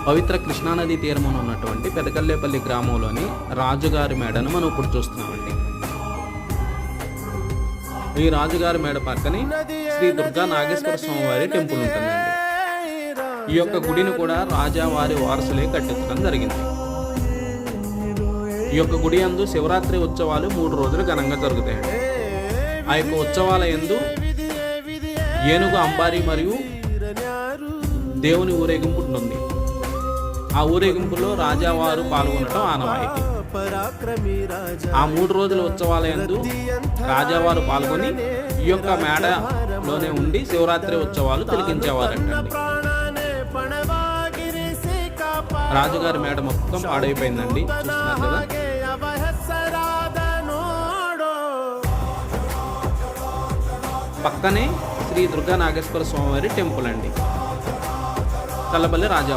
పవిత్ర కృష్ణానది తీరమున ఉన్నటువంటి పెదకల్లేపల్లి గ్రామంలోని రాజుగారి మేడను మనం ఇప్పుడు చూస్తున్నామండి. ఈ రాజుగారి మేడ పక్కనే శ్రీ దుర్గా నాగేశ్వర స్వామి వారి టెంపుల్ ఉంటుందండి. ఈ యొక్క గుడిని కూడా రాజావారి వారసులే కట్టించడం జరిగింది. ఈ యొక్క గుడి యందు శివరాత్రి ఉత్సవాలు 3 రోజులు ఘనంగా జరుగుతాయండి. ఆ యొక్క ఉత్సవాల యందు ఏనుగు అంబారి మరియు దేవుని ఊరేగింపు ఉంటుంది. ఆ ఊరేగింపులో రాజావారు పాల్గొనడం ఆనవాయితీ. ఆ 3 రోజుల ఉత్సవాల యందు రాజావారు పాల్గొని ఈ యొక్క మేడలోనే ఉండి శివరాత్రి ఉత్సవాలు తిలకించేవారంటండి. రాజుగారి మేడ మొత్తం పాడైపోయిందండి, చూస్తున్నారు కదా. పక్కనే శ్రీ దుర్గా నాగేశ్వర స్వామివారి టెంపుల్ అండి, చల్లపల్లి రాజా